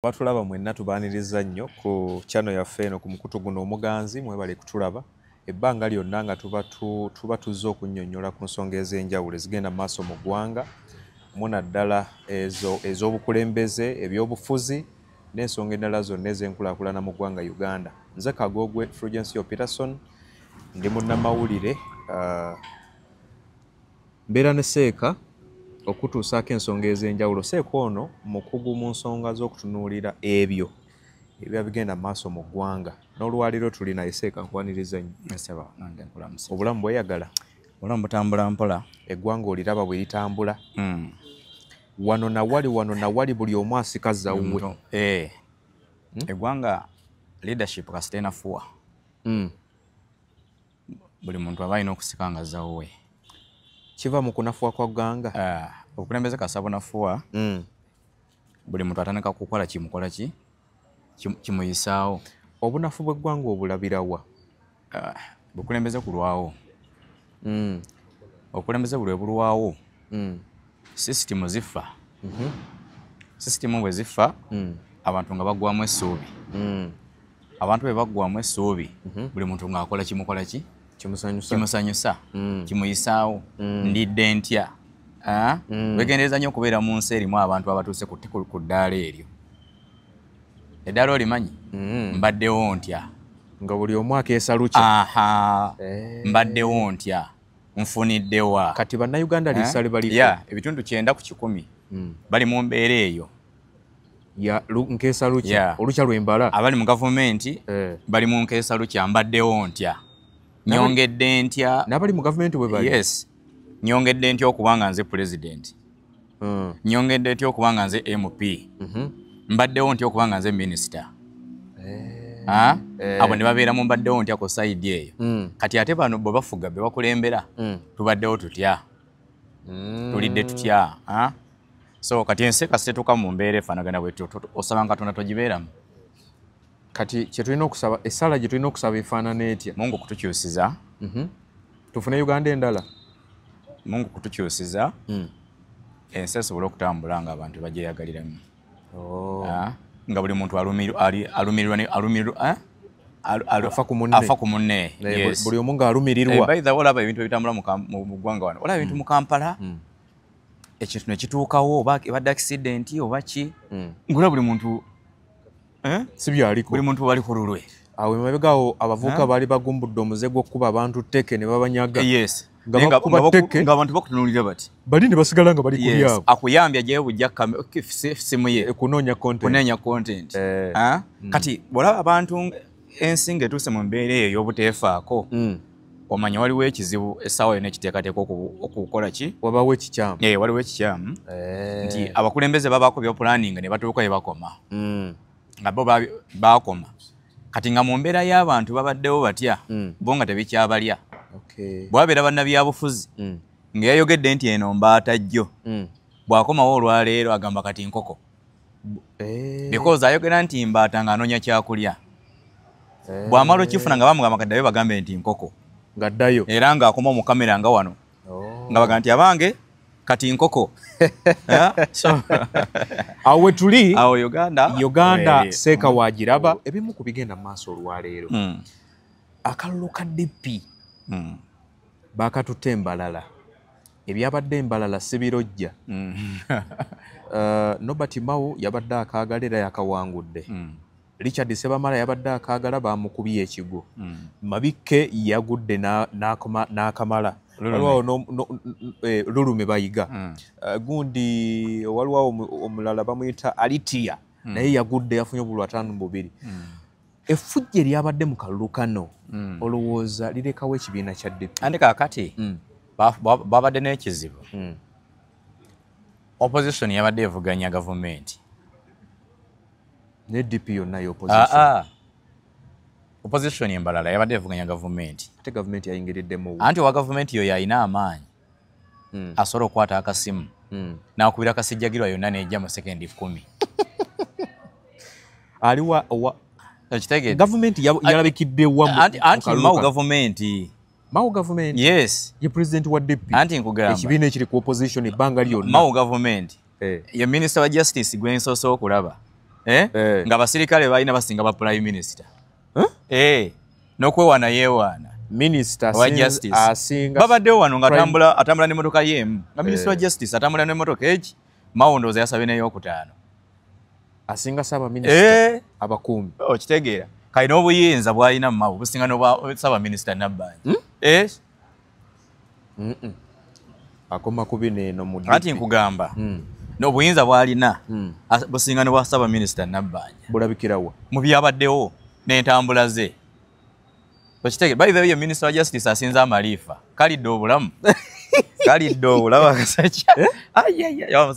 Batulaba mwenna tubaaniriza nnyo ku channel yaffe eno ku mukutu guno omuganzi mwebale kutulaba ebbanga lyonna nga tuba tuzze okunnyonnyola ku nsonga ez'enjawulo ezigenda maaso mu ggwanga muna ddala ez'obukulembeze ebyobufuzi n'ensonga endala zonna ez'enkulaakulana mu ggwanga Uganda. Nze Kagogwe Fulgencio Peterson ndi munnamawulire mbeera ne Seeka okutuusaako ensonga ez'enjawulo. Seeka ono mukugu mu nsonga z'okutunuulira ebyo ebiba bigenda maaso mu ggwanga. N'olwaliro tuli naye Seeka nkwaniriza nnyo. Obulamu bweyagala? Obulamu butambula mpola. Eggwanga oliraba bwe litambula. Wano na wali buli omu asikaza wuwe. Eggwanga leadership kasita enafuwa. Buli muntu aba alina okusikangaza wuwe. Kiva mu kunafuwa kwa ggwanga? Obukulembeze kasita bunafuwa, buli muntu atandika kukola kimukola ki kimuyisaawo. Obunafu bw'eggwanga obulabirawa? Obukulembeze kulwawo. Obukulembeze bwe bulwawo, sisitimu zifa. Sisitimu bwe zifa, abantu nga baggwamu essuubi. Abantu bwe baggwamu essuubi, buli muntu ng'akola kimukola ki kimusanyusa, kimuyisaawo. Ndidde ntya? Wegendereza nnyo okubeera mu nsi erimu abantu abatuuse ku ddaala eryo. Eddaala olimanyi? Mbaddewo ntya? Nga buli omu akeesa lukya. Mbaddewo ntya? Nfuniddewa? Kati bannayuganda lisale bali ebitundu 9 ku 10 bali mu mbeera eyo. Nkeesa lukya? Olukya lwembala? Abali mu gavumenti bali mu nkeesa lukya, mbaddewo ntya? Nyongedde ntya? N'abali mu gavumenti bwe bali? Yes. Nyongedde ntya okuba nga nze president? Nyongedde ntya okuba nga nze MP? Mbaddewo ntya okuba nga nze minister? Abo ne babeera mu mbaddewo ntya ku sayidi eyo. Kati ate bano bwe bafuga be bakulembera tubaddewo tutya? Tulidde tutya? So kati ensi kasitetuuka mu mbeera efaanagana bwetyo, osaba nga Katonda togibeeramu. Kati kye tulina okusaba, essala gye tulina okusaba efaanana etya? Mungu kutukyusiza. Tufune Uganda endala? Mungu kutukyusiza ensi esobole okutambula nga abantu bagyeyagaliramu. Nga buli muntu afa ku munne. Buli omu ng'alumirirwa. By the way, olaba ebintu ebitambula mu ggwanga wano. Olaba ebintu mu Kampala, ekintu ne kituukawo oba ebadde accident oba ki, ng'olaba buli muntu si byaliko. Buli muntu bali ku lulwe. Awo emabega awo abavubuka baali bagumbudde omuze gw'okkuba abantu tteke ne babanyaga. Yes. Ng'abantu bakutunuulira bati. Bali ne basigala nga bali ku byabwe. Akuyambye ajeyo bujja simu ye. Kunoonya content. Kati bw'olaba abantu ensi ng'etuuse mu mbeera eyo ey'obuteefaako, omanya waliwo ekizibu essaawa yonna ekiteekateeka okukola ki? Wabaawo ekikyamu. Waliwo ekikyamu. Nti abakulembeze babaako by'opulaninga ne batuuka we bakoma. Nga bo baakoma. Kati nga mu mbeera y'abantu babaddewo batya, bo nga tebikyabalya. Bw'abeera bannabyabufuzi nga yayogedde nti eno mbaata jjo, bw'akomawo olwaleero agamba kati nkoko. Because ayogera nti mbaata ng'anoonya kyakulya. Bw'amala okifuna nga bamugamba kati ddayo bagambe nti nkoko. Ng'addayo. Era ng'akoma mu kamera nga wano. Nga bagamba nti abange kati nkoko. Awo we tuli awo Uganda Seeka wagiraba ebimu ku bigenda mu maaso olwaleero. Akalulu ka DP baakatutte Mbalala. Ebyabadde Mbalala si birojja. Nobert Mao yabadde akaagala era yakawangudde. Richard Sebamala yabadde akaagala bamukubye ekigo. Mabikke yagudde n'akamala. Waliwo Lulume Bayiga. Gundi waliwo omulala bamuyita Alitia naye yagudde yafunye obululu 5-2. Effujje lyabadde mu kalulu kano olowooza lirekawo ekibiina kya DP? Andi kaakati babadde n'ekizibu. Opposition yabadde evuganya gavumenti. Ne DP yonna y'opposition. Opposition Embalala yabadde evuganya gavumenti. Ate gavumenti yayingiriddemu. Anti owa gavumenti yo yalina amaanyi. Asobola okukwata akasimu. N'akubira akasijjagirwa yonna n'ejja mu sekendi 10. Aliwa ekitegeeza gavumenti yalabikidde wamu. Anti Mao gavumenti. Mao government. Yes. Ye president wa DP. Anti nkugamba. Ekibina ekiri ku opposition ebbanga lyonna. Mao government. Ye minister wa justice Gwen Soso okulaba. nga basirikale balina basinga ba prime minister n'okwewaana yeewaana minister wa justice asinga babaddewo wano nga atambula n'emmotoka y'emu nga minister wa justice atambula n'emmotoka egi mawondooza yasabye n'eyokutaano asinga saba minister abakuumi okitegeera kali n'obuyinza bw'alina mu mawu businga n'obwa minister Nabbanja akoma kubi neeno mu ati nkugamba n'obuyinza bw'alina businga n'obwa saba minister Nabbanja bulabikirawa mu byabaddewo n'entambula ze okitegeera by the way minister wa justice asinza amaliifa kalidde obulamu kalidde obulamu akasajja yawa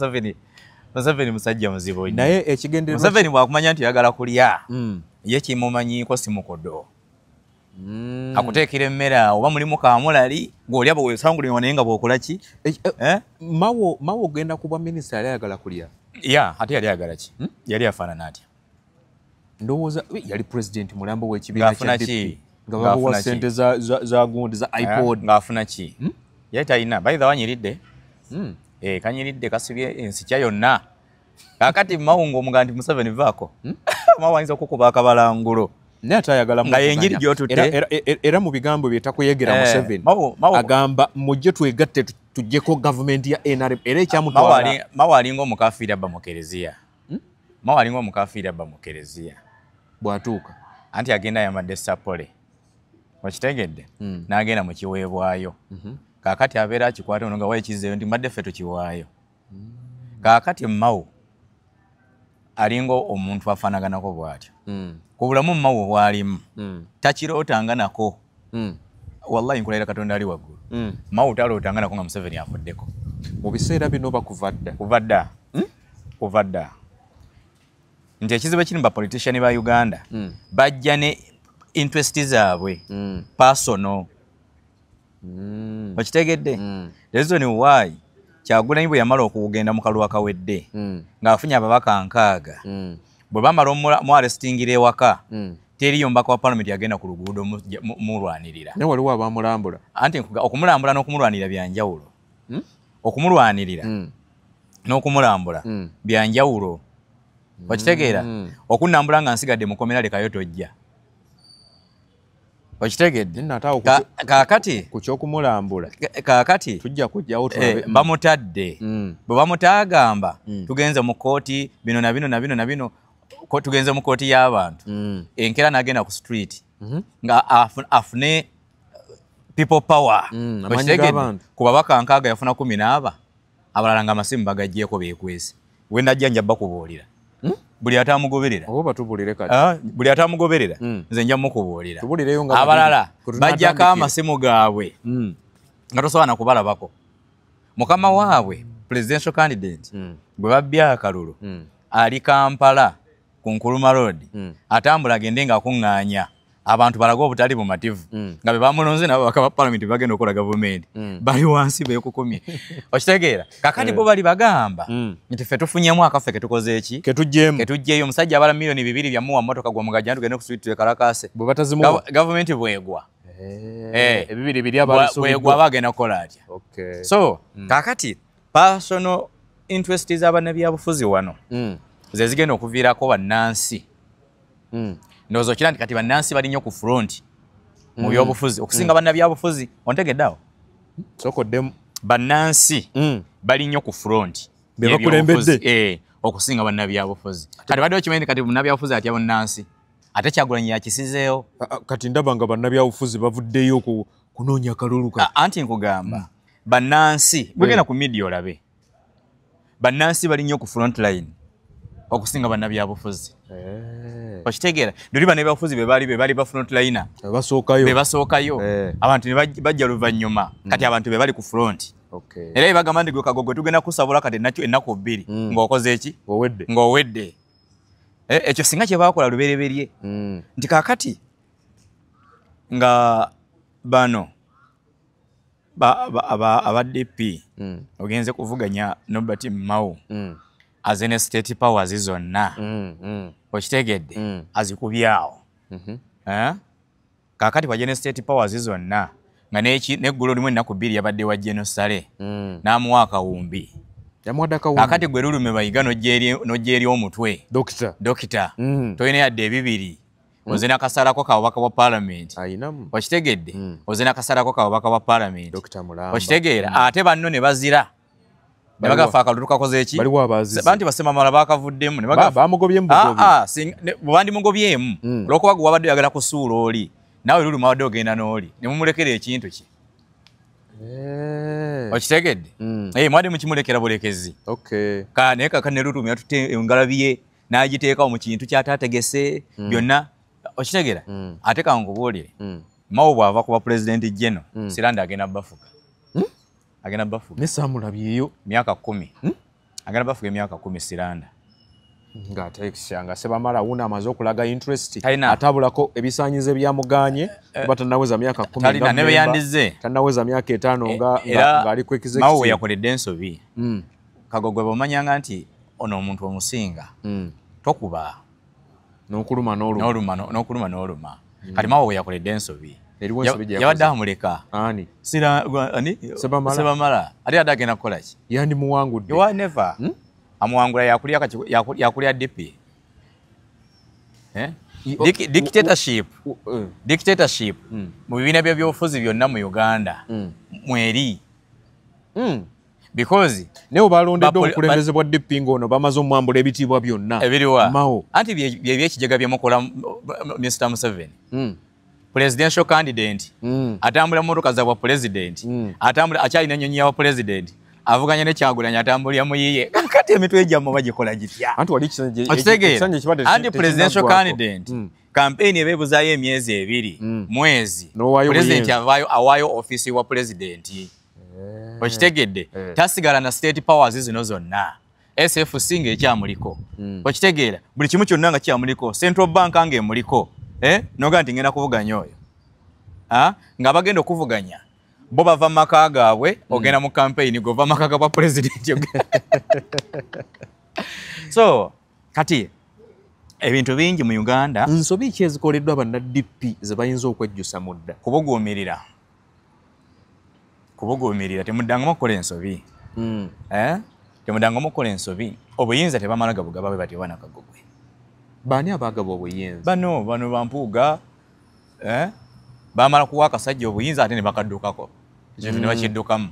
Museveni musajja muzibu nnyo naye ekigendererwa Museveni bwakumanya nti yagala kulya ye kimumanyiiko si mukodo akuteekera emmere awo oba mulimu kaamulali ng'olya bwesangulira naye nga bw'okola ki mawo ogenda kuba minisita yali ayagala kulya ate yali ayagala ki yali afaanana atya ndowooza yali president mulambo w'ekibiina kya DP nga babuwa ssente za gundi za iPod ng'afuna ki yali talina bayitha wanyiridde kanyiridde kasibye ensikya yonna kakati mawungo omuga nti Museveni vaako mawu ayinza okukuba akabalangulo naye ate ayagala nga yenjiri gy'otutte era mu bigambo bye takuyegera Museveni agamba mujje twegatte tujjeko gavumenti ya NRM era ekyamutwala mawu alinga omukafiiri abba mu kereziya mawu alinga omukafiiri abba mu kereziya bw'atuuka anti agenda ayamadde sapole okitegedde n'agenda mu kiweebwayo kakati abeera akikwata ono nga waekizeeyo nti mbadde ffe tukiwaayo kakati mawu alinga omuntu afaanaganako bw'atyo ku bulamu mawu bw'alimu takirootanga nako wallahi nkulayira Katonda ali waggulu mawu talootanga nako nga Museveni afuddeko mu biseera bino oba kuva dda nti ekizibu ekiri mu bapoliticiani ba Uganda bajja ne interest zaabwe personal okitegedde reason why Kyagulanyi bwe yamala okugenda mu kalulu akawedde ng'afunye ababaka 6 bwe bamala mu arrestingira ewaka teriyo mbaka wa parliament yagenda ku luguudo mulwanirira ne waliwo abamulambula anti okumulambula n'okumulwanirira byanjawulo okumulwanirira n'okumulambula byanjawulo okitegeera okunnambula nga nsigadde mukomera lekayo tojja okitegedde kakati ku kyokumulambula kakati tujja kujjawo bamutadde bwe bamutaagamba tugenze mu kooti bino na bino tugenze mu kooti y'abantu enkera n'agenda ku street nga afune people power okitegedde ku babaka 6 yafuna 10 abalala nga amasimu bagaggyeko beekwese we najja nja bakubuulira buli atamugoberera oba tubulire kati buli atamugoberera nze nja mukubuulira abalala bajjako amasimu gaabwe nga tosobola kubalabako mukama waabwe presidential candidate bwe babbya akalulu ali Kampala ku Nkuruma Road atambula agende nga akuŋŋaanya abantu balaga obutali bumativu nga be bamulonze nabo bakaba parliament bagenda okukola gavumenti bali wansi beekukumye okitegeera kakati bo bali bagamba nti ffe tufunyemu akaffe ketukoze eki ketujjeeyo omusajja abala milioni 2 byamuwa mmotoka gwa mugajja tugende ku street kalakase bwe batazimuwa gavumenti bwegwa ebibiri biri bwegwa bagenda kukola atya so kakati personal interest z'abannabyabufuzi wano ze zigenda okuviirako bannansi ndowooza okira nti kati bannansi bali nnyo ku front mu byobufuzi okusinga bannabyabufuzi ontegeddeawo sokoddemu bannansi bali nnyo ku front bebakulembedde okusinga bannabyabufuzi kati badde okimanyi kati munnabyabufuzi atya bannansi ate Kyagulanyi yakisizeewo kati ndaba nga bannabyabufuzi bavuddeyo kunoonya akalulu anti nkugamba bannansi bwegenda ku media olabe bannansi bali nnyo ku front line okusinga bannabyabufuzi okitegeera ndoli bannabyabufuzi be bali ba front liner bebasookayo abantu ne bajja luvannyuma kati abantu be bali ku front era ebagamba nti gwe Kagogo tugenda kusabula kati ennaku 2 ng'okoze eki ng'owedde ekyo singa kye baakola lubereberye nti kakati nga bano aba DP ogenze kuvuganya Nobert Mao azene state powers zonna okitegedde azikubyawo kakati wajene state powers zonna nga neggulu limu ennaku 2 yabadde wa Jenosale n'amuwa akawumbi Yamuwadde akawungu. Akati gwe lulume bayiga n'ojjeeri omutwe. Dokita. Toyina yadde ebibiri. Ozina kasalako kabaka wa parliament. Ayinamu. Okitegedde? Ozina kasalako kabaka wa parliament. Dokita Mulamba. Okitegeera? Ate banno ne bazira. Ne bagafa akalulu kakoze eki? Baliwo abazize. Banti Basemamala baakavuddemu ne bagafa. Bamugobyemu bugobi. Bwandi mugobyemu. Olw'okuba gwe wabadde oyagala kusuula oli. Naawe luluma wadde ogenda n'oli. Ne mumulekera ekintu ki. Okitegedde? Mwadde mukimulekera bulekezi. Naye kakane lulumi yatutte engalabi ye n'agiteekawo mu kintu ky'ataategese byonna. Okitegeera? Ate kankubuulire. Mao bw'ava kuba pulezidenti jeno Siranda agenda bafuga. Agenda bafuga. Ne saamulabyeyo. Myaka 10. Agenda bafuga emyaka 10 Siranda. Ng'ate ekishanga Sebamala wuuna amaze okulaga interest. Atabulako ebisaanyizo byamuganye kuba tannaweza myaka 10. Talina ne beyandize. Tannaweza myaka 5 ng'ali ku executive. Mao yakoledde ensobi. Kagogwe bw'omanyanga nti ono omuntu omusinga. Tokuba. N'okuluma n'oluma. Kati Mao yakoledde ensobi. Yabadde amuleka. Ani? Sebamala. Ate yadde agenda kukola ki? Yandi muwangudde. You are never. Amuwangula yakulya DP. Dictatorship. Mu bibiina by'ebyobufuzi byonna mu Uganda. Mweri. Because newo balondedde obukulembeze bwa DP ng'ono bamaze omwambula ebitiibwa byonna. Ebiriwa. Mao. Anti by'ekijega byemukola Mr. Museveni. Presidential candidate. Atambula motoka za bwa president. Atambula akyalina ennyonyi ya bwa president. Avuganya ne Kyagulanyi atambulira mu yiye. Kati emitwe ejjamu bagikola gitya. Anti wali anti presidential candidate. Campaign ebeebuzaayo emyezi 2 mwezi. President awaayo office wa president. Okitegedde? Tasigala na state powers zino zonna. SFC ng'ekyamuliko. Okitegeera? Buli kimu kyonna nga kyamuliko. Central Bank ng'emuliko. Noga nti ngenda kuvuganya oyo. Nga bagenda okuvuganya. Bo bava mu maka gaabwe ogenda mu campaign gova maka ga president. So kati ebintu bingi mu Uganda nsobi ki ezikoleddwa banna DP ze bayinza okwejjusa mudda. Kubuguumirira temuddangamu okukola ensobi. Temuddangamu okukola ensobi. Obuyinza tebamala gabugaba bwe bati bwana Kagogwe. Baani abaagaba obuyinza? Bano bampuuga. Bamala kuwa akasajja obuyinza ate ne bakaddukako. Ekintu ne bakiddukamu.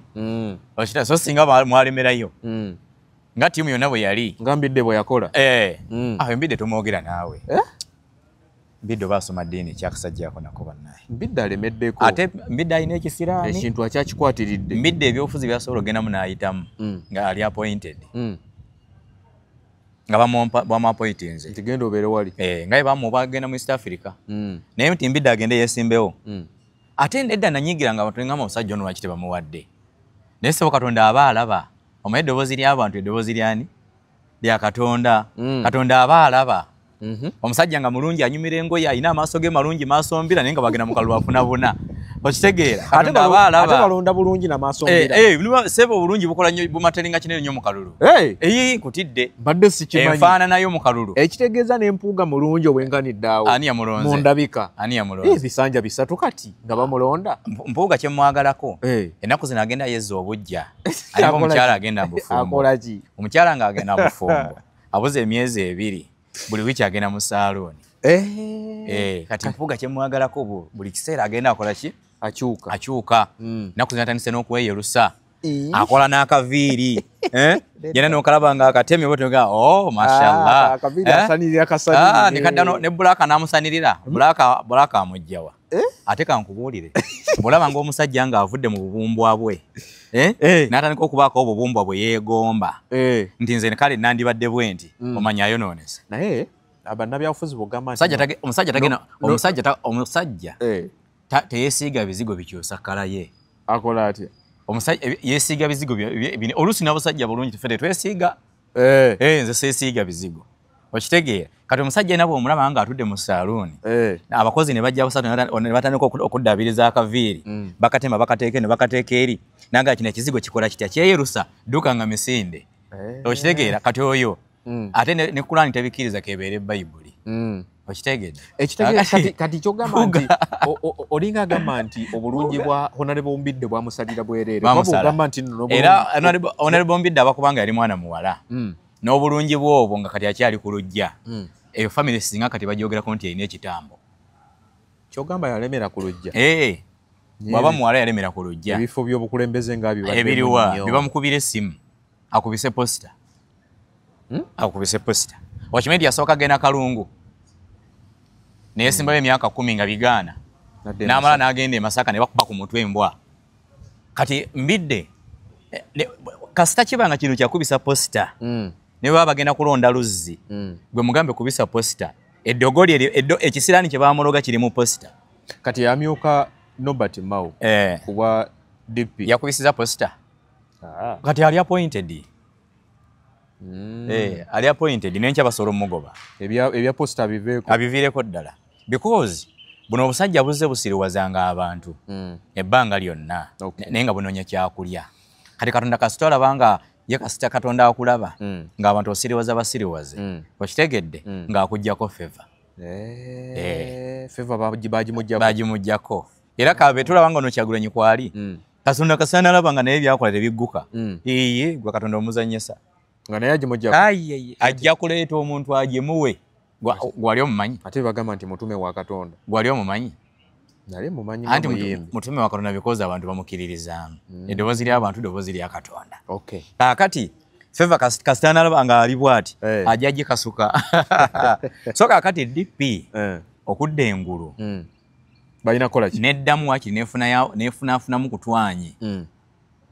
Okita so singa mwalemerayo. Nga ttiimu yonna bwe yali. Nga Mbidde bwe yakola? Mbidde tumwogera naawe. Mbidde baasoma ddiini kyakasajjako nako bannaye. Mbidde alemeddeko. Ate Mbidde alina ekisiraani. Ekintu akyakikwatiridde. Mbidde ebyobufuzi byasobola ogendamu n'ayitamu nga ali appointed. Nga bamuappointinze. Nti genda obeere wali. Nga bagenda mu East Africa. Naye nti Mbidde agende yeesimbewo. Ate edda nanyigira nga abantu ngamba omusajja ono lwaki tebamuwadde. Naye Ssebo Katonda aba alaba. Omanyi eddoboozi ly'abantu eddoboozi ly'ani? Lya Katonda. Katonda aba alaba. Omusajja nga mulungi anyumira engoye alina amaaso ge malungi maaso mbira naye nga bagenda mu kalulu afuna. Okitegeera? Ate balonda bulungi n'amaaso mbira. Ssebo obulungi bukola nnyo bumateringa kinene nnyo mu kalulu. Nkutidde. Mbadde sikimanyi. Enfaananayo mu kalulu. Ekitegeeza n'empuuga mulungi obwenganidde awo. Ani yamulonze? Mu ndabika. Ani yamulonze? Ebisanja 3 kati nga bamulonda. Mpuuga kye mwagalako. Ennaku zino agenda yezza obujja. Aliko omukyala agenda bufumbo. Akola ki? Omukyala ng'agenda bufumbo. Abuze emyezi 2. Buli wiki agenda mu saalooni. Kati mpuuga kye mwagalako buli kiseera agenda akola ki? Akyuka. Ennaku zino atandise n'okweyerusa. Akola n'akaviiri. Yena n'okalaba nga akatemye botoga mashallah. Akaviiri asanirira kasanirira. Nekadda ne Bulaka n'amusanirira. Bulaka amugjawa. Ate kankubuulire. Bulaba ng'omusajja ng'avudde mu bubumbwa bwe. N'atandika okubaako obubumbwa bwe yeegomba. Nti nze kale nandibadde bwe nti omanya ayonoonese. Naye bannabyabufuzi bugamba nti omusajja teyeesiiga bizigo bikyusa kkala ye. Akola atya? Omusajja yeesiiga bizigo oluusi n'abasajja bulungi ffe twesiiga. Nze seesiiga bizigo. Okitegeera? Kati omusajja nabwe omulaba nga atudde mu saaluuni. Abakozi ne bajja basatu ne batandika okuddaabiriza akaviiri. Bakatema bakateeka ne bakateeka eri. Nanga kino ekizigo kikola kitya kyeyerusa dduka nga misinde. Okitegeera? Kati oyo ate ne Kulaani tebikkiriza kebeere Bayibuli. Okitegedde. Ekitegedde kati kyogamba nti olinga agamba nti obulungi bwa Honorable Mbidde bwamusalira bwereere. Bagamba nti era Honorable Mbidde abakubanga yali mwana muwala. N'obulungi bw'obwo nga kati akyali ku lujja. Eyo family singa kati bajogerako nti erina ekitambo. Kyogamba yalemera ku lujja. Bwaba muwala yalemera ku lujja. Ebifo by'obukulembeze nga bibadde ebiriwa bibamukubira essimu akubise posta. Akubise posta. Wakimedia yasooka gena Kalungu. Neyesimbayo emyaka 10 nga bigaana. N'amala n'agenda e Masaka ne bakuba ku mutwe embwa. Kati Mbidde kasita kibanga kino kyakubisa posta. Ne baba bagenda kulonda Luzzi. Gwe mugambe kubisa posta. Eddogoli ekisirani kye baamuloga kiri mu posta. Kati yamyuka Nobert Mao kuba DP yakubisiza posta. Kati ali appointed. Ali appointed nencha basoro mugoba. Ebya posta abiviireko ddala. Because buno obusajja buzze busiriwazanga abantu. Ebbanga lyonna. Naye nga bunonya kyakulya. Kati Katonda kasitola banga ye kasita Katonda akulaba nga abantu osiriwaza basiriwaze. Okitegedde nga akujjako favor. Favor bagimujjako. Era kabe tulaba nga no Kyagulanyi kwali. Katonda kasana alaba nga naye byakola tebigguka. Gwe Katonda omuzanyesa. Nga naye agimujjako. Ajja kuleeta omuntu agimuwe. Gwali omumanyi. Ate bagamba nti mutume wa Katonda. Gwali omumanyi. Nali mumanyi anti mutume wa Katonda bikoza abantu bamukiririzamu. Eddoboozi ly'abantu ddoboozi lya Katonda. Okay. Kakati Favor kasitana alaba nga ali bwati ajja gikasuka. So kakati DP okudda engulu. Balina kola ki? Neddamu waki nefunafunamu kutwanyi.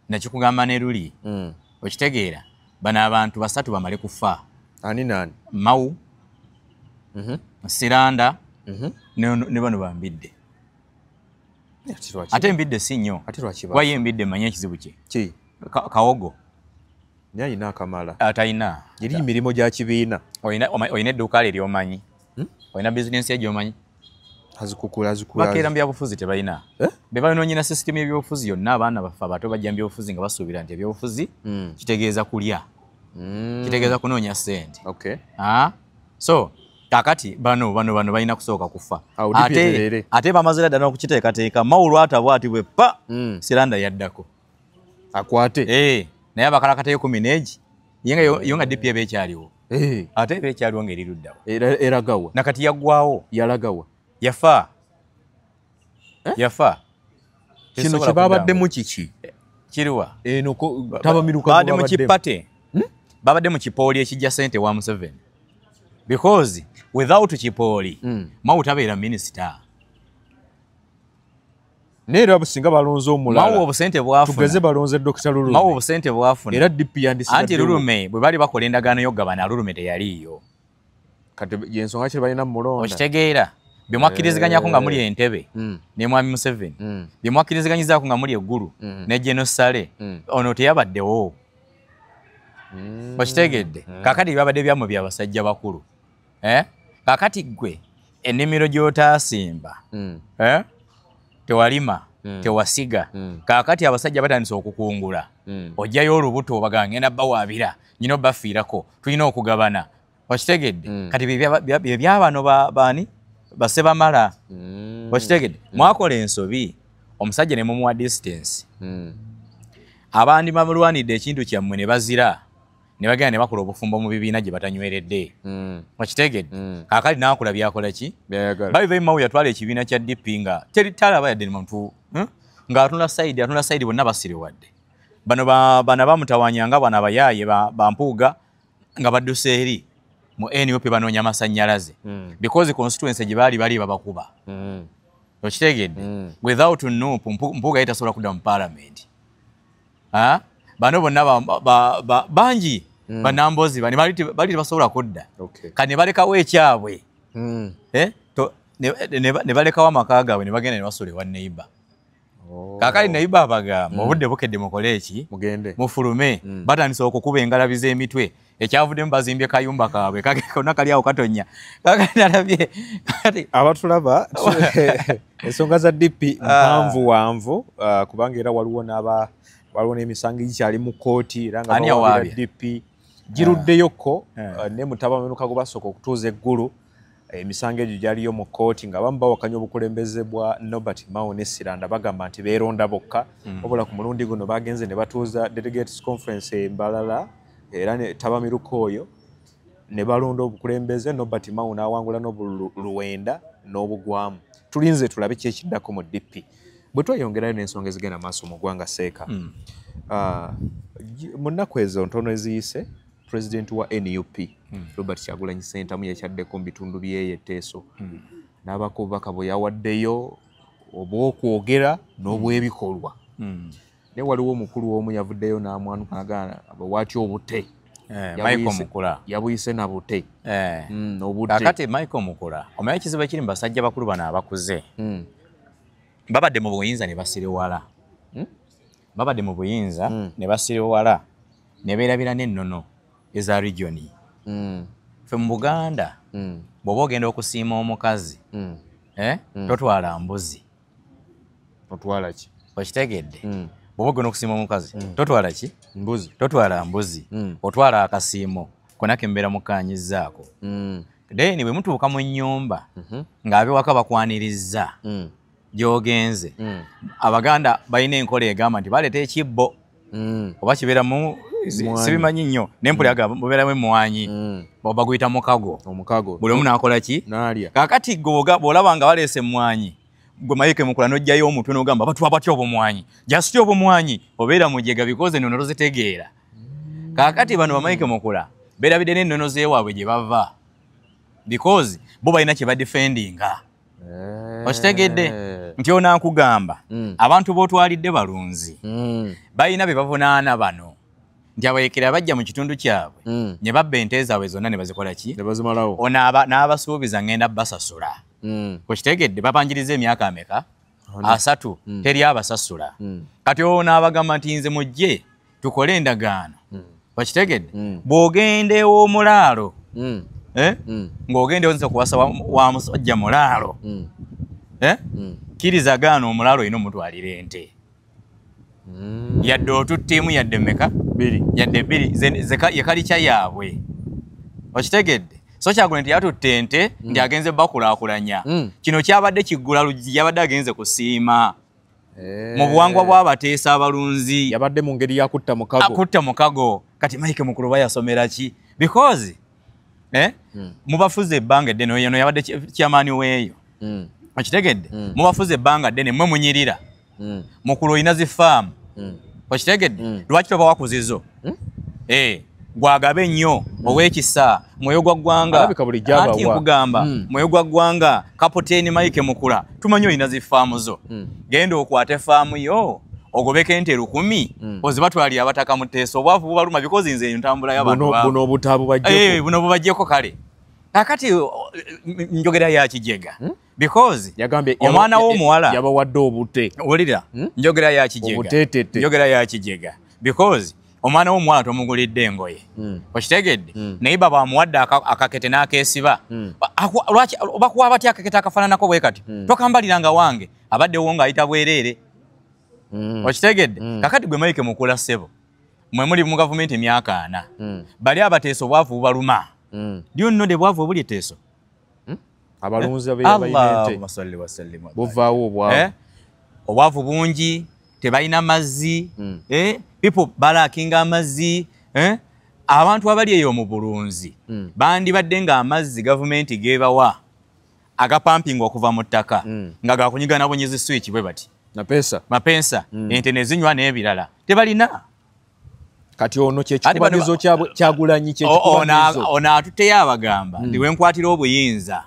Nakikugamba ne luli. Okitegeera bano abantu basatu bamale kufa. Ani nani? Mau. Siranda. Ne bano bambidde. Ate Mbidde si nnyo. Waye Mbidde manye ekizibu kye. Ki? Kawogo. Naye ina akamala. Atayina. Yeri emirimu gya kibiina. Oyina edduuka lye ly'omanyi. Oyina bizinensi gy'omanyi. Azikukula. Bakeera mu byabufuzi tebalina. Be banoonyina sisitemu y'ebyobufuzi yonna abaana baffe abato bajja mu byobufuzi nga basuubira nti ebyobufuzi kitegeeza kulya. Kitegeeza kunoonya ssente. So kakati bano balina kusooka kufa. Ate bamazira ddala okukiteekateeka Mawulu atabwa ati bwe pa Siranda yaddako. Akwate. Naye abakalakatayo ku mineegi yo nga DP ebeekyaliwo. Ate ebeekyaliwo ng'eriruddawo. Eragawa. Nakati yaggwawo. Yalagawa. Yafa. Kino kye babaddemu kiki? Kiriwa. Tabamiruka babadde mu kipate. Babadde mu kipooli ekijja ssente wa Museveni. Because without Kipooli, Mau tabeera minister. Neera businga balonze omulala. Mau obusente bwafuna. Tugeze balonze Dr. Lulume. Mau obusente bwafuna. Era DP yandisigadde. Anti Lulume bwe bali bakola endagaano y'okugabana Lulume teyaliiyo. Kati yensonga kye balina mulonda. Okitegeera. Bye mwakkiriziganyako nga muli Entebbe ne Mwami Museveni. Bye mwakkiriziganyizaako nga muli Eggulu ne General Sale. Ono teyabaddewo. Okitegedde. Kakati byabadde byammwe by'abasajja bakulu. Kakati gwe ennimiro gy'otaasimba tewalima tewasiga. Kakati abasajja batandise okukungula. Ojjayo olubuto obaga ngenda bawaabira nyina bafiirako tulina okugabana. Okitegedde. Kati bye byabano baani Basebamala. Okitegedde. Mwakola ensobi omusajja ne mumuwa distance. Abandi bamulwanidde ekintu kyammwe ne bazira. Ne bagenda ne bakola obufumbo mu bibiina gye batanyweredde. Okitegedde. Kakali n'akola byakola ki? Babiva Mau yatwala ekibiina kya DP nga talaba yadde muntu nga atunula side bonna basiriwadde. Bano bamutawanyanga bano abayaaye bampuuga nga badduse eri mu NUP banoonya amasannyalaze. Because constituency gye bali babakuba. Okitegedde. Without NUP mpuuga yetasobola kudda mu parliament. Bano bonna bangi banambozi bali basobola kudda. Kati ne balekawo ekyabwe. Ne balekawo amaka gaabwe ne bagenda ne basula ewa neighbor. Kakali neighbor abagamba obudde bukedde mukole eki mufulume batandise okukuba engalabi z'emitwe ekyavuddemu bazimbye kayumba kaabwe konna kali awo katonya. Kakali nalabye abatulaba ensonga za DP mpanvu kubanga era waliwo n'emisango gikyali mu kkooti era nga bawabira DP giruddeyoko ne mutabamiruka gwe basooka okutuuza eggulu emisango egyo gyaliyo mu kkooti nga abamu bawakanya obukulembeze bwa Norbert Mao ne Siranda bagamba nti beeronda bokka wabula ku mulundi guno bagenze ne batuuza delegates conference embalala era ne Tabamiruka oyo ne balonda obukulembeze Norbert Mao n'awangula n'obuluwenda n'obugwamu. Tulinze tulabe ki ekiddako mu DP bwe tweyongerayo n'ensonga ezigenda maaso mu ggwanga seeka. Mu nnaku ezo ntono eziyise President wa NUP Robert Kyagulanyi Ssentamu yakyaddeko mu bitundu by'eyo Teso n'abako obubaka bwe yawaddeyo obw'okwogera n'obw'ebikolwa. Ne waliwo omukulu w'omu yavuddeyo n'amwanuka n'agamba bwatyo obute Michael Mukula yabuyise na bute. Obute kakati Michael Mukula omanyi ekizibu ekiri mu basajja bakulu bano abakuze babadde mu buyinza ne basiriwala babadde mu buyinza ne basiriwala ne beerabira n'ennono eza regioni. Ffe mu Buganda bw'oba ogenda okusiima omukazi totwala mbuzi. otwala ki? Okitegedde? Bw'oba ogenda okusiima omukazi totwala ki? Mbuzi. Totwala mbuzi, otwala akasiimo konake mbeera mukaanyizzaako. Then bwe mutuuka mu nnyumba ng'abewaka bakwanirizza gy'ogenze, Abaganda balina enkola egamba nti baleeta ekibbo oba kibeeramu sibimanyi nnyo n'empulya mubeeramu emmwanyi baguyita mukago. Omukago buli omu n'akola ki? N'alya. Kaakati bw'olaba nga baleese emmwanyi gwe Mike Mukula n'ojjayo omutwe n'ogamba batwa batya obumwanyi jasitya obumwanyi obeera mujega bikoze ennono tozitegeera. Kaakati bano ba Mike Mukula beerabidde n'ennono z'ewaabwe gye bava because bo balina kye badefendinga. Okitegedde nti onaakugamba abantu b'otwalidde balunzi balina be bavunaana bano nti abayekera bajja mu kitundu kyabwe ne babba ente zaabwe zonna ne bazikola ki? Ne bazimalawo. N'abasuubiza ngenda basasula. Okitegedde babanjiriza emyaka ameka? 3 teri abasasula. Kati n'abagamba nti nze mujje tukole endagaano. Okitegedde bw'ogenda ew'omulaalo ng'ogenda oyinza kuwasa wa musajja mulaalo kkiriza gaana omulaalo olina omutwalira ente yadde otuttiimu yadde mmeka? 2 yadde 2 ye kalikya yaabwe. Okitegedde? So Kyagulanyi nti yatutte ente nti agenze bakulaakulanya. Kino kyabadde kiggula luggi yabadde agenze kusiima mu buwangwa bw'abateesa abalunzi. Yabadde mu ngeri yakutta mukago. Akutta mukago. Kati Mike Mukulu yasomera ki? Because mubafuze ebbanga eddene oyo yabadde kyamaani weeyo. Okitegedde? Mubafuze ebbanga ddene mmwe munyirira. Mukulu olina zifaamu. Okitegedde? Lwaki toba wakuzizo? Gwagabe ennyo ow'ekisa mwoyo gwa ggwanga. Anti nkugamba mwoyo gwa ggwanga Kapiteeni Mike Mukula tumanyi olina zifaamu zo. Genda okwate faamu yo ogobeko ente 1000 ozibatwalira abataka mu Teso. Obwavu bubaluma because nze ntambula y'abantu baabo. Buno obutaabu bajjeko. Buno bubajjeko kale. Kakati njogera ya kijega. Because yagambye omwana w'omuwala yabawadde obute. Olira njogera ya kijega. Obuteetete. Njogera ya kijega. Because omwana w'omuwala tomugulidde engoye. Okitegedde? Naye baba amuwadde akakete n'akeesiba. Lwaki bakuwa batya akakete akafaananako bwe kati? Tokambaliranga wange abaddewo ng'ayita bwereere. Okitegedde? Kakati gwe Mike Mukula ssebo mwe muli mu gavumenti emyaka 4 bali abateesa obwavu bubaluma. Dio nnode bwavu obuli Teso. Abalunzi abayina ente. Buvaawo obwavu. Obwavu bungi tebalina mazzi. People balakinga amazzi. Abantu abali eyo mu bulunzi bandibadde nga amazzi gavumenti gebawa agapampinga okuva mu ttaka nga gakunyigana bunyezi switch bwe bati mapensa ente ne zinywa n'ebirala tebalina. Kati ono kyekikubanizo Kyagulanyi kyekikubanizo ono atutteyo abagamba ndi wenkwatira obuyinza.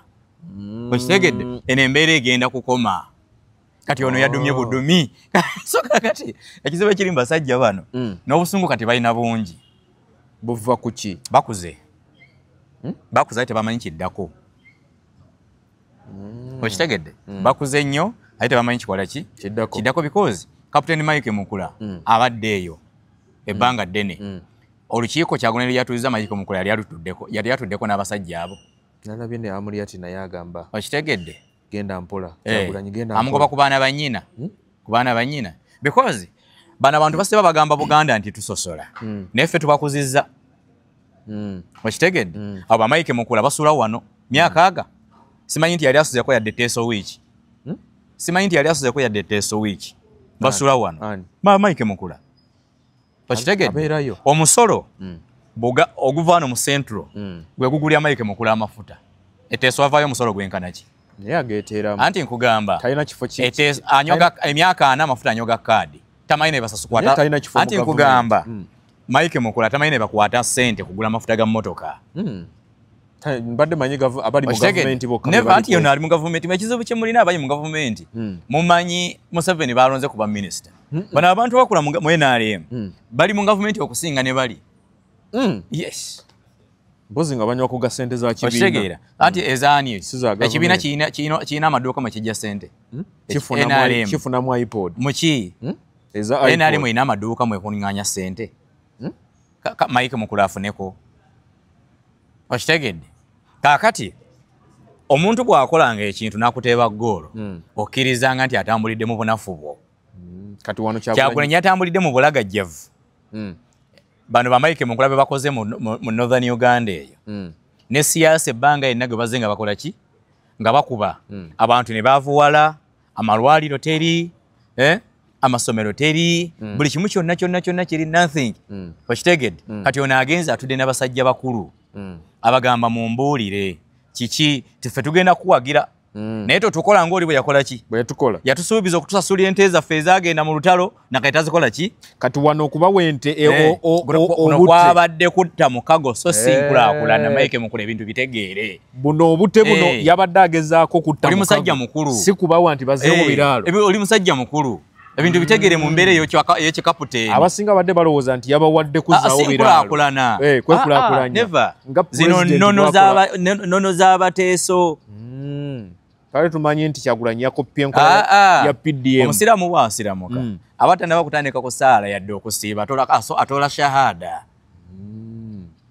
Okitegedde? Eno embeera egenda kukoma. Kati ono yadumye budumi. So kakati ekizibu ekiri mu basajja bano n'obusungu kati balina bungi. Buva ku ki? Bakuze. Bakuze tebamanyi kiddako. Okitegedde? Bakuze nnyo ate tebamanyi kikola ki? Kiddako because Kapiteeni Mike Mukula abadde eyo ebbanga ddene. Olukiiko Kyagulanyi lyatuliza Mike Mukula yali atuddeko n'abasajja abo. Nalabye ne Amulyati naye agamba. Okitegedde? Genda mpola. Kyagulanyi genda mpola. Amugoba ku baana bannyina. Ku baana bannyina. Because bano abantu baseba bagamba Buganda nti tusosola. Naye ffe tubakuzizza. Okitegedde? Abo Mike Mukula basula wano myaka aga. simanyi nti yali asuzeko yadde Teso Week. Simanyi nti yali asuzeko yadde Teso Week. Basula wano. Mike Mukula. Okitegedde? Omusolo oguvaano mu Central gwe gugulya Mike Mukula amafuta. Teso avaayo omusolo gwenkana ki? Naye ageeteeramu. Anti nkugamba. Talina kifo ki? Emyaka 4 amafuta anyoga kaadi. Tamanyi ne basasukwata. Anti nkugamba. Mike Mukula tamanyi ne bakwata ssente kugula amafuta ga mmotoka. Mbadde manyi abali mu gavumenti bokka. Never anti yonna ali mu gavumenti. Ekizibu kye mulina abali mu gavumenti. Mumanyi Museveni balonze kuba minisita. Bano abantu bakula mu NRM. Bali mu gavumenti okusinga ne bali. Yes. Mpozi nga banywa kuga ssente za kibiina. Okitegeera. Anti ezaani ekibiina kiina amaduuka mwe kijja ssente. Kifunamu iPod. Muki? NRM ina amaduuka mwe kuninganya ssente. Mike Mukula afuneko. Okitegedde? Kaakati omuntu bw'akolanga ekintu n'akuteeba ggoolo okkirizanga nti atambulidde mu bunafu bwo. Kati wano Kyagulanyi atambulidde mu bulagajjavu. Bano ba Mike Mukula be bakoze mu Northern Uganda eyo. Ne siyaasa ebbanga yenna gwe bazze nga bakola ki? Nga bakuba. Abantu ne baavuwala, amalwaliro teri, amasomero teri, buli kimu kyonna kiri nothing. Okitegedde? Kati ono agenze atudde n'abasajja bakulu. Abagamba mumbuulire kiki tuffe tugenda kuwagira naye totukola ng'oli bwe yakola ki bwe tukola yatusuubiza okutusasula ente zaffe ezagenda mu lutalo nakati tazikola ki kati wano okubawa ente kwabadde kutta mukago so sinkulaakulana Mike Mukula ebintu bitegeere buno obute buno yabadde agezaako kutta oli musajja mukulu si kubawa nti bazze mu biraalo oli musajja mukulu ebintu bitegeere mu mbeera ey'ekikaputeeni abasinga badde balowooza nti yabawadde kuzzaawo biraalo kwekulaakulanya zino nnono z'abateeso kale tumanyi nti Kyagulanyi yakoppye enkola ya PDM omusiraamu bw'asiramuka abatannaba kutandika ku ssaala yadde okusiiba atoola shahada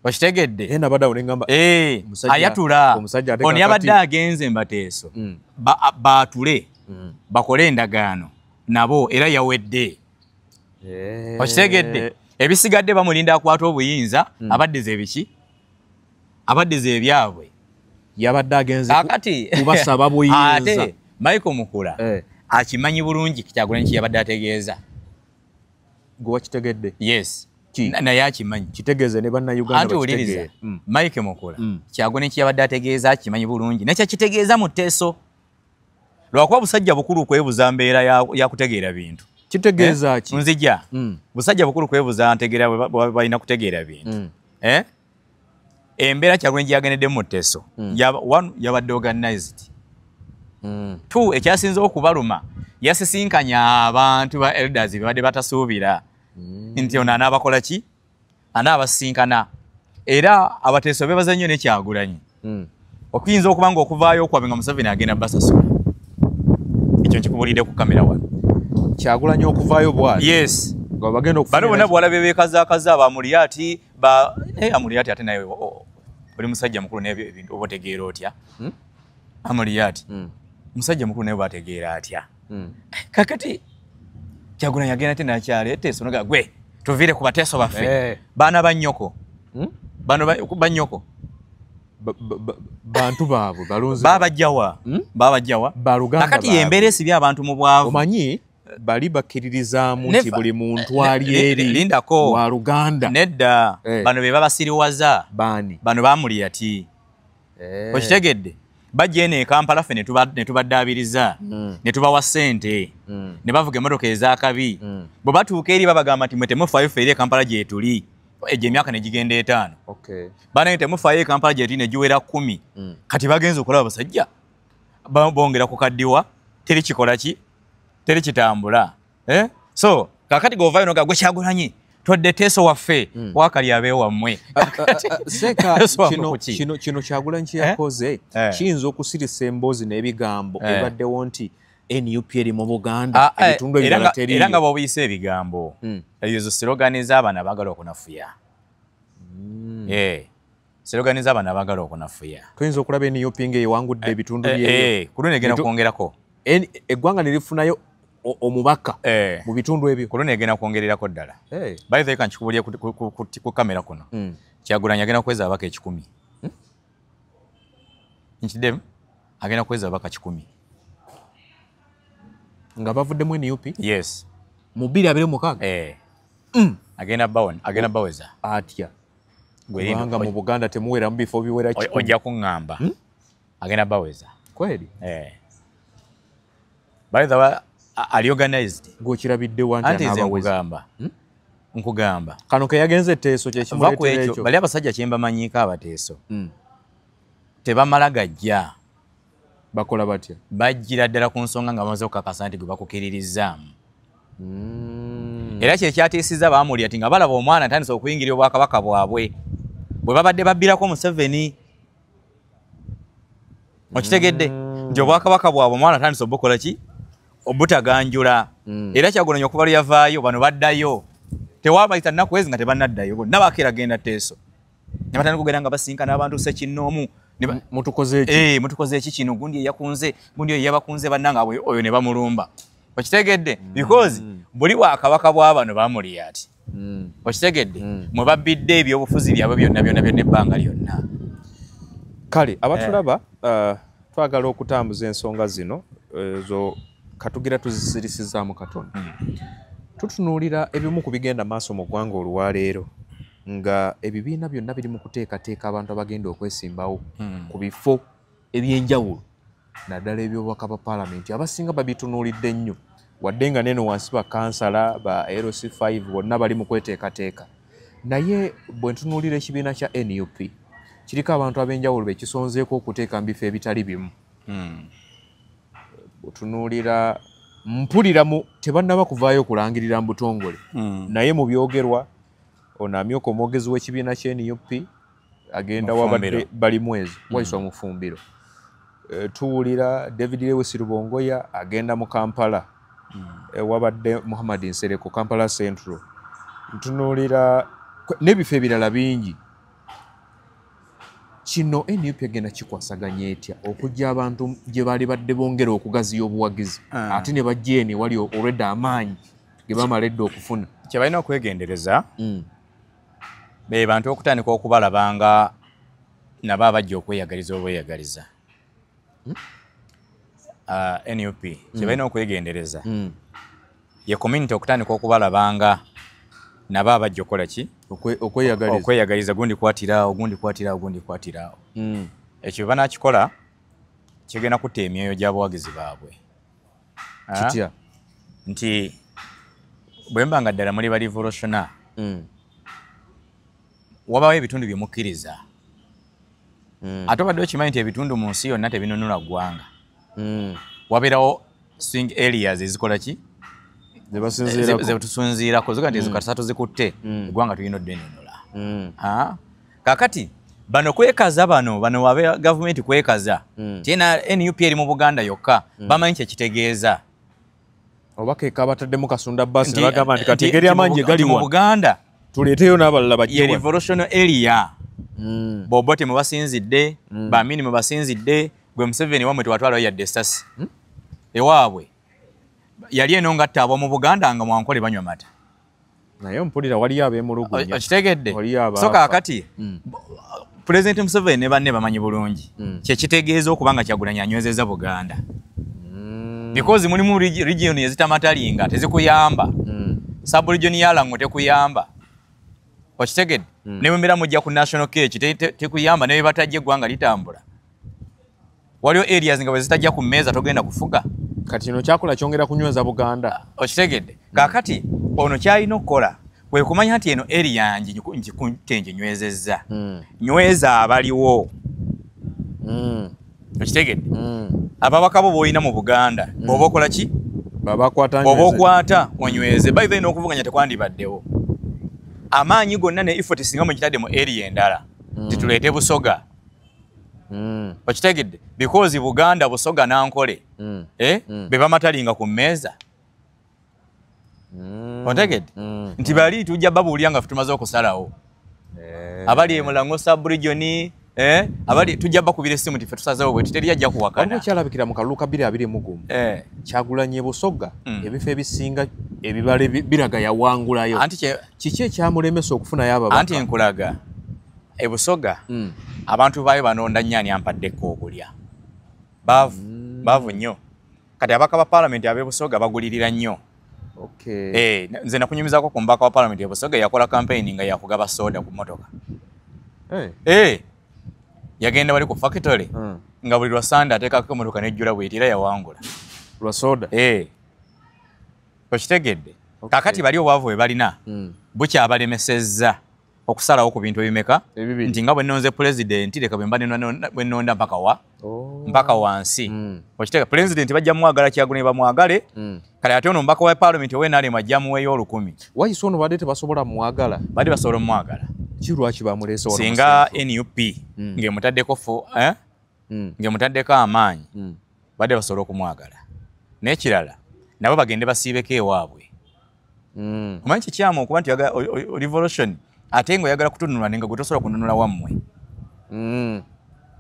okitegedde ayatula ono yabadde agenze Mbateeso baatule bakole endagaano nabo era yawedde okitegedde ebisigadde bamulinda akwata obuyinza abaddeze ebiki abaddeze ebyabwe yabadde agenze kubasaba buyinza ate Mike Mukula akimanyi bulungi Kyagulanyi kiyabadde ategeeza gwe wakitegedde yes naye akimanyi kitegeeze ne bannayuganda anti uliriza Mike Mukula Kyagulanyi kiyabadde ategeeza akimanyi bulungi nakyo kitegeeza mu Teso lwakuba busajja bukulu kwebuza mbeera ya kutegeera bintu kitegeeza ki nzija busajja bukulu kwebuza ntegeera balina kutegeera bintu embeera Kyagulanyi gyagendedde mu Teso yabadde organized two ekyasinze okubaluma yasisinkanya abantu ba elders babadde batasuubira nti ono anaabakola ki anaabasinkana era Abateeso beebaza nnyo ne Kyagulanyi okuyinza okuba nga okuvaayo okwabwe nga Museveni agenda basasula ekyo nkikubulidde ku kamera wano Kyagulanyi okuvaayo bwali yes bagenda okufuna bano bonna bwalabye beekazaakaza Amuriati Amuriati ate naye oli musajja mukulu n'ebyo ebintu oba otegeera otya Amuriati musajja mukulu naye bwategeera atya kakati Kyagulanyi agenda ate nakyala Teeso noga gwe tuviire ku Bateeso baffe baana bannyoko bano bannyoko bantu baabwe balunzi babajjawa kakati yembeera esibye abantu mu bwavu omanyi bali bakkiririzaamu nti buli muntu ali eri wa Luganda nedda bano be babasiriwaza bano Bamuriati okitegedde bajja eno e Kampala ffe ne tubaddaabiriza ne tubawa ssente ne bavuga emmotoka ez'akabi bwe batuuka eri babagamba nti mwe temufaayo ffe eri e Kampala gye tuli egyo emyaka ne gigenda 5 banaye temufaayo e Kampala gye tuli ne giwera 10 kati bagenze okulaba basajja bongera kukaddiwa teri kikola ki teri kitambula so kakati g'ovaayo noga gwe Kyagulanyi todde Teeso waffe wakali abeewo wammwe seeka kino Kyagulanyi kyeyakoze kiyinza okusirisa emboozi n'ebigambo ebaddewo nti NUP eri mu Buganda ebitundu ebirala teriyo era nga bw'obuyisa ebigambo ezo slogani z'abaana baagala okunafuya slogani z'abaana baagala okunafuya tuyinza okulaba NUP ng'ewangudde ebitundu byeyo ku luno egenda kwongerako eggwanga ne lifuna omubaka mu bitundu ebyo ku luno egenda kwongererako ddala by the way kankikubulye ku kamera kuno Kyagulanyi agenda kukweza abaka 10 nkiddemu agenda kweza baka 10 nga bavuddemu NUP yes mu 2026 agenda baweza atya kubanga mu Buganda temuwera mu bifo biwera kikumi ojja kuŋŋamba agenda baweza kweli by the way ali organized gokirabidde wanti anabaweza nkugamba kano ke yagenze Teeso kye kimuleetera ekyo bali abasajja kyemba manyika abateeso tebamala gajja bakola batya bajjira ddala ku nsonga nga bamaze okukakasa nti gwe bakukiririzaamu era kyekyatiisiza baamuli ati nga balaba omwana ntandisa okuyingirira obwakabaka bwabwe bwe babadde babbirako Museveni okitegedde nti obwakabaka bwabwe omwana ntandisa obukola ki obutaganjula era Kyagulanyi okuva lwe yavaayo bano baddayo tewabayita nnaku ezi nga tebannaddayo bonna bakeeragenda Teeso ne batandika kugenda nga basinkana abantu Ssekinnoomu mutukoze eki kino gundi eyakunze gundi oyo yabakunze bannanga oyo ne bamulumba okitegedde because buli bwakabaka bw'abano baamuli ati okitegedde mwe babbidde ebyobufuzi byabwe byonna ebbanga lyonna kale abatulaba twagala okutambuza ensonga zino ezo katugira tuzisirisizaamu katono tutunuulira ebimu ku bigenda maaso mu ggwanga olwaleero nga ebibiina byonna biri mu kuteekateeka abantu abagenda okwesimbawo ku bifo ebyenjawulo naddala ebyobubaka bwa paalamenti abasinga babitunuulidde nnyo wadde nga neno wansi bakansala ba LC5 bonna bali mu kweteekateeka naye bwe ntunuulira ekibiina kya NUP kiriko abantu ab'enjawulo bekisonzeeko okuteeka mu bifo ebitali bimu otunuulira mpulira tebannaba kuvaayo okulangirira mu butongole naye mu byogerwa ono amyuka omwogezi w'ekibiina kya NUP agenda wabadde bali mwezi wayiswa mu Fumbiro tuwulira David Lewis Rubongoya agenda mu Kampala wabadde Muhammad Nsereko Kampala Central ntunuulira n'ebifo ebirala bingi kino NUP agenda kikwasaganya etya okujja abantu gye baali badde bongera okugaziya obuwagizi ate ne bajja eni wali olwedda amaanyi ge bamaledde okufuna kye balina okwegendereza be bantu okutandika okubalabanga nabo abajja okweyagaliza obweyagaliza NUP kye balina okwegendereza ye community okutandika okubalabanga nabo abajja okukola ki okweyagaliza gundi kwatiraawo gundi kwatiraawo gundi kwatiraawo ekyo banakikola kigenda kutta emyoyo gy'abawagizi baabwe kitya nti bwe mba nga ddala muli ba revolutionary wabawo ebitundu bye mukkiriza ate obadde okimanyi nti ebitundu mu nsi yonna tebinunula ggwanga wabeerawo swing areas ezikola ki zetusinziirako ziga nti ezo kasatu zikutte eggwanga tulina oddenunula kakati bano kwekaza bano wabe gavumenti kwekaza tiena NUP eri mu Buganda yokka bamanyi kyekitegeeza oba keka bataddemu kasunda basi ne bagamba nti kategeri amanyi gali mu Buganda tuleeteyo n'abalala bajje ye revolutionary area Bobote mwe basinzidde Bamini mwe basinzidde gwe Museveni wamwe twatwala yadde essasi ewaabwe yali eno ngatta abo mu Buganda nga mwankole banywa mata naye mpulira wali ab'emulugunya okitegedde so kaakati President Museveni ne banne bamanyi bulungi kyekitegeeza okubanga Kyagulanyi anywezezza Buganda because mulimu region ezitamatalinga tezikuyamba sub-region ya Lango tekuyamba okitegedde ne mwemera mujja ku national cage tekuyamba ne batajja eggwanga litambula waliwo areas nga bwe zitajja ku mmeeza togenda kufuga kati kino kyakola kyongera kunyweza Buganda okitegedde kaakati ono kyalina okukola kwe kumanya nti eno area yange ngikuntenje nywezezza nyweza abaliwo okitegedde ababaka bo boolina mu Buganda bw'oba okola ki bw'oba okwata onyweze by then okuvuganya tekwandibaddewo amaanyi gonna ne effort singa mukitadde mu area endala tituleete Busoga okitegedde because Buganda Busoga nankole be bamatalinga ku mmeeza otegedde nti bali tujja babuulya nga tumaze okusalawo abali e Mulango sub-region abali tujja bakubira essimu tife tusazeewo bwe tuteri ajja kuwakana waliwo kyalabikira mu kalulu ka 2020 Kyagulanyi Busoga ebifo ebisinga ebibala biraga yawangulayo anti kiki ekyamulemesa okufunayo ababaka anti nkulaga e Busoga abantu baayo banonda nnyaani ampaddeko okulya Baavu nnyo. Kati abaka ba parliament ab'e Busoga bagulirira nnyo. Okay. Nze nakunyumizaako ku mbaka wa parliament y'e Busoga yakola campaign nga yakugaba soda ku motoka. Yagenda wali ku factory nga buli lwa Sunday ateekako emotoka n'ejjula bw'etira yawangula. Lwa soda? Okitegedde. Kaakati bali obwavu bwe balina bukyabalemesezza okusalawo ku bintu ebimeka nti nga bwe nnonze president leka bwe nnonda mpaka wansi. Okitegedde president bajja mwagala Kyagulanyi bamwagale kale ate ono mbaka wa parliament ow'enaalemu ajja muweeyo 1000. Wayise ono badde tebasobola mwagala? Badde basobola mwagala. Ki lwaki bamuleese wano? Singa NUP ng'emutaddeko amaanyi badde basobola okumwagala. N'ekirala nabo bagende basiibeko ewaabwe. Omanyi kikyamu okuba nti revolution ate ng'oyagala kutunula nga gwe tosobola kununula wammwe.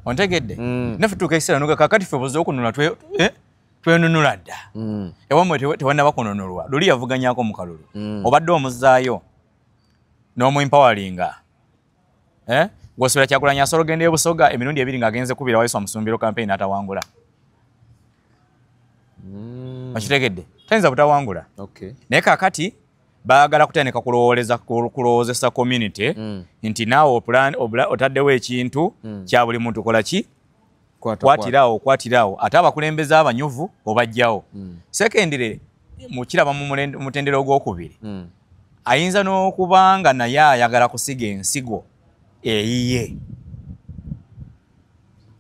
Ontegedde? Naffe tuuka ekiseera nuga kaakati ffe buze okununula twenunula dda. Ewammwe tewannaba kununulwa. Luli yavuganyaako mu kalulu. Obadde omuzaayo n'omuempoweringa. Gw'osuubira Kyagulanyi asobola ogenda e Busoga emirundi 2 ng'agenze kubira Wayiso Musumbiro campaign atawangula. Okitegedde? Tayinza butawangula. Naye kaakati baagala kutandika kulowoozesa community nti naawe otaddewo ekintu kya buli muntu kola ki? Kwatirawo. Ate abakulembeze abanyuvu obajjawo. Secondly, mukiraba mu mutendera ogwokubiri. Ayinza n'okuba nga naye ayagala kusiga ensigo eyiye.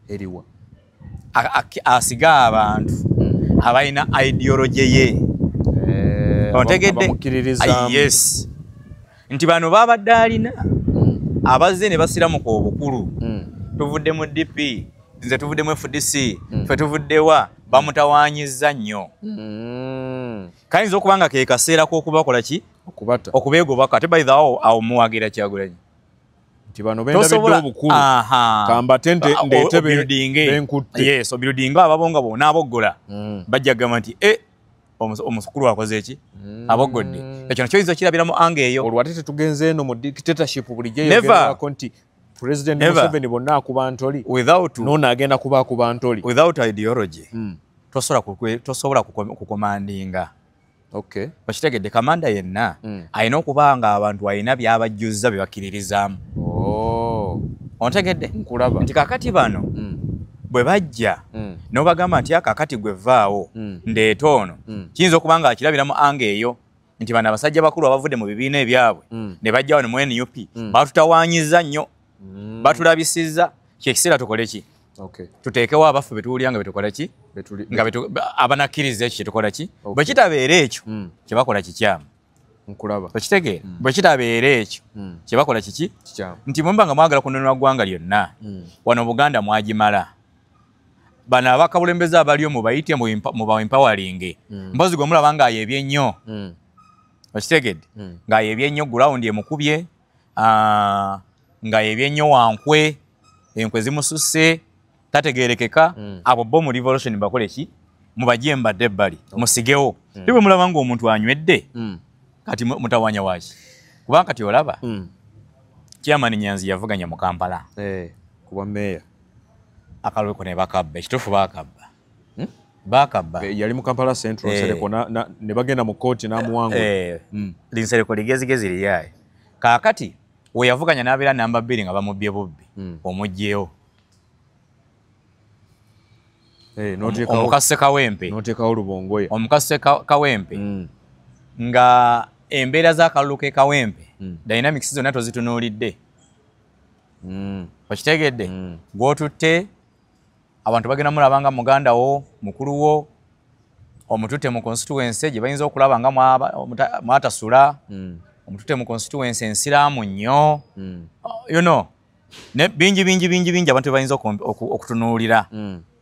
Eriwa? Asiga abantu abalina ideology ye. Ontegedde? Yes. Nti bano babadde alina abazze ne basiramuka obukulu. Tuvudde mu DP, nze tuvudde mu FDC, ffe tuvuddewa bamutawaanyizza nnyo. Kayinza okuba nga ke kaseera k'okubakola ki? Okubeegobako. Ate by the way awo muwagira Kyagulanyi. Nti bano bendabidde obukulu. Kambate ndeete benkutte. Yes, obiludinga ababonga bona aboggola. Bajja gamba nti omusukulu akoze eki? Aboggodde. Ekyo nakyo oyinza okirabiramu ange eyo. Olwo ate tetugenze eno mu dictatorship bulijjo eyogerwako nti President Museveni bonna akuba ntoli. N'ono agenda kuba akuba ntoli. Without ideology. Tosobola kukomandinga. Okitegedde kamanda yenna alina okuba nga abantu alina byabajjuzza bye bakkiririzaamu. Ontegedde? Nkulaba. Nti kaakati bano bwe bajja n'obagamba nti akaakati gwe vaawo ndeeta ono kiyinza okuba nga akirabiramu ange eyo nti bano abasajja bakulu abavudde mu bibiina ebyabwe ne bajja wano mu NUP batutawaanyizza nnyo batulabisizza kyekiseera tukole ki? Tuteekewo abaffe betuwulira nga betukola ki? Nga abanakkiriza ekyo kyetukola ki? Bwe kitabeera ekyo kye bakola kikyamu. Okitegeera? Bwe kitabeera ekyo kye bakola kiki? Nti mwe mba nga mwagala kununula ggwanga lyonna wano Buganda mwagimala. Bano abakabulembeze abaliyo mubayite mu baempowering. Mpozi gwe mulaba ng'ayeebye nnyo. Okitegedde? Ng'ayeebye nnyo gurawundi emukubye, ng'ayeebye nnyo wankwe, enkwe zimususse, tategeerekeka. Abo bo mu revolution bakole ki? Mubajje mbadde ebbali, musigewo. Bwe mulaba ng'omuntu anywedde, kati mutawanya waki? Kubanga kati olaba, Chairman Nyanzi yavuganya mu Kampala. Kuba meya. Akalweko ne bakabba, ekituufu bakabba. Bakabba. Yali mu Kampala Central Nsereko ne bagenda mu kooti n'amuwangula. Linsereko ligezigezi liyaye. Kaakati we yavuganya n'abeera namba 2 nga bamubbye bubbi. Omugyewo. Omukase Kawempe. N'oteekawo Lubongoya. Omukase Kawempe. Nga embeera z'akalulu ke Kawempe dynamics zonna tozitunuulidde. Okitegedde? Gw'otutte abantu bagenda mulaba nga muganda wo, mukulu wo, omututte mu constituency gye bayinza okulaba nga mwatasula, omututte mu constituency ensiraamu nnyo. You know, bingi abantu bayinza okutunuulira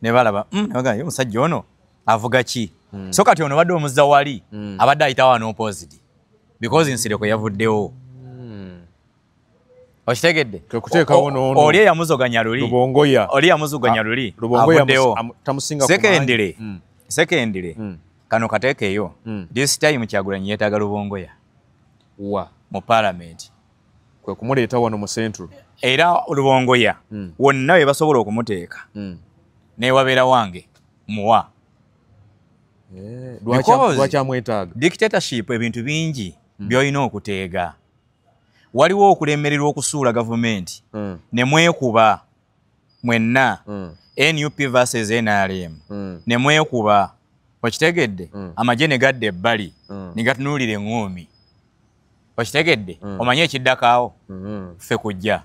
ne balaba ye omusajja ono avuga ki? So kati ono badde omuzza wali abadde ayitawo n'opposite because Nsireko yavuddewo. Okitegedde? Oli eyamuzoganya luli. Lubongoya. Oli yamuzoganya luli. Lubongoya tamusinga kumanyi. Secondly, kano kateekeyo. This time Kyagulanyi yeetaaga Lubongoya. Mu parliament. Kwe kumuleeta wano mu Central. Era Lubongoya wonna we basobola okumuteeka. Newabeera wange muwa. Lwaki amwetaaga? Dictatorship ebintu bingi by'olina okuteega. Waliwo okulemererwa okusuula gavumenti ne mwekuba mwenna NUP versus NRM ne mwekuba okitegedde amagye ne gadda ebbali ne gatunuulira eŋŋoomi okitegedde omanye ekiddakaawo ffe kujja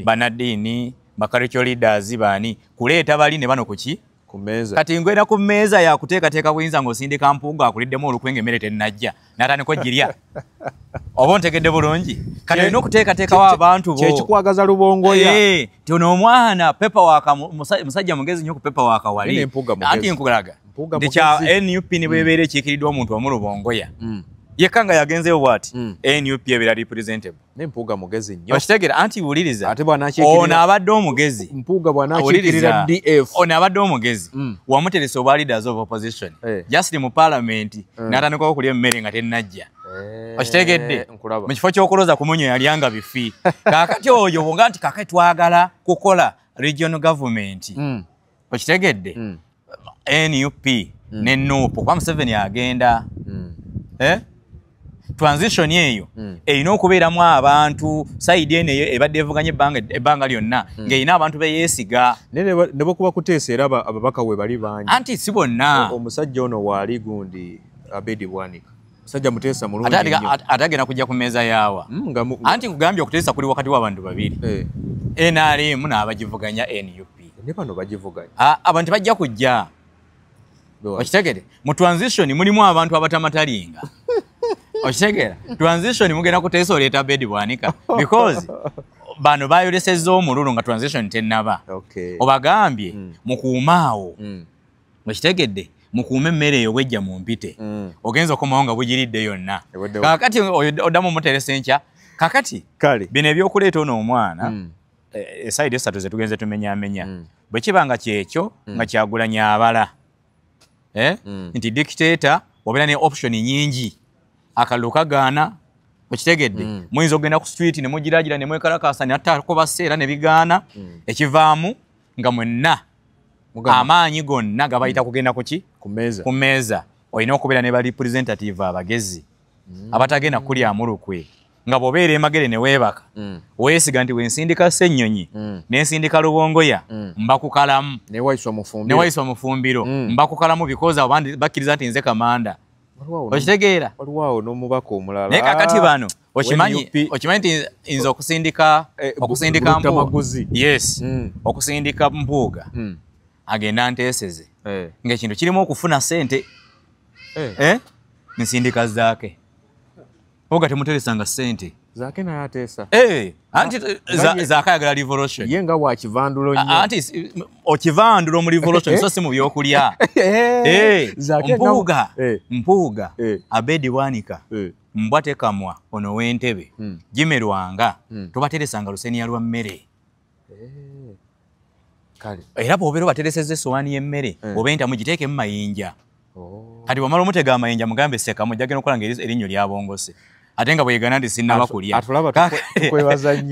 banaddiini bacultural leaders baani kuleeta bali ne bano kuki ku mmeeza kati ngwera ku mmeeza yakuteekateeka buyinza ng'osindika mpunga akuliddemu olukwe ng'emmere tennajja n'atandika girya oba ontegedde bulungi kati olina okuteekateekawo abantu bo kyekikwagaza lubongoya tono omwana pepawaaka musajja mugezi nnyo ku pepawaaka wali anti nkulaga ndikya NUP ne bwebeera ekiikiriddwa omuntu omu lubongoya yekka nga yagenzeyo bw'ati NUP ebeera representable n'empuuga mugezi nnyo okitegeera anti wuliriza ate bw'anaakiikirira ono abadde omugezi mpuuga bw'anaakiikirira DF ono abadde omugezi wamuteresa obwa leaders of opposition just mu parliament n'atandika okulya emmere nga tennajja okitegedde mu kifo ky'okuloza ku munyo yalyanga bifi kaakati oyo bonga nti kaakati twagala kukola regional government okitegedde NUP ne NUP kwa Museveni agenda transition eyo erina okubeeramu abantu sayidi eno ebadde evuganya ebbanga lyonna ng'erina abantu beyeesiga ne bwekuba kuteesa era ababaka we bali bangi anti si bonna omusajja ono waali gundi Abedi Bwanika musajja muteesa mulungi nnyo ate agenda kujja ku mmeeza yaawa anti nkugambye okuteesa kuli wakati w'abantu babiri NRM n'abagivuganya NUP ne bano bagivuganya abantu bajja kujja okitegere mu transition mulimu abantu abatamatalinga okitegera transition mugenda kuteesa oleeta Abedi Bwanika because bano bayolesezza omululu nga transition tennaba obagambye mukuumaawo okitegedde mukuume emmere eyo bwejja mu mpite ogenza okomawo nga bugiridde yonna kakati oddamu muteresa enkya kakati bino ebyokuleeta ono omwana esayidi esatu ze tugenze tumenyaamenya bwe kiba nga kyekyo nga Kyagulanyi abala nti dictator obeera ne option nyingi akalulu kagaana okitegedde muyinza okugenda ku street ne mugiragira ne mwekalakaasa ne attakobasse era ne bigaana ekivaamu nga mwenna amaanyi gonna gabayita kugenda kuki ku mmeeza olina okubeera ne ba representative abagezi abatagenda kulyamu lukwe nga bw'obeera emagere ne weebaka weesiga nti wensindika Ssennyonyi n'ensindika Lubongoya mbakukalamu ne Waiswa Mufumbiro mbakukalamu because abandi bakkiriza nti nze kamanda okitegeera waliwo n'omubaka omulala naye kakati bano okimanyi nti nze okusindika yes okusindika Mpuuga agenda nteeseze ng'ekintu kirimu okufuna ssente nsindika Zaake Mpuuga temuteresanga ssente Zaake naye ateesa anti Zaake ayagala revolution ye nga bwakivandulo nnyo anti okivandula mu revolution so si mu byokulya Mpuuga Abedi Bwanika mbwate kamwa ono w'entebe gimerwanga tubateresanga luseniya lwa mmere era bw'obeera obateresezza essowaani y'emmere oba entamu giteekemu mayinja kati wamala omutega amayinja mugambe sekamu jjagenda okukola nga erinnyo lyabongose ate nga bwegana nti sinnaba kulya atulaba tukwebaza nnyo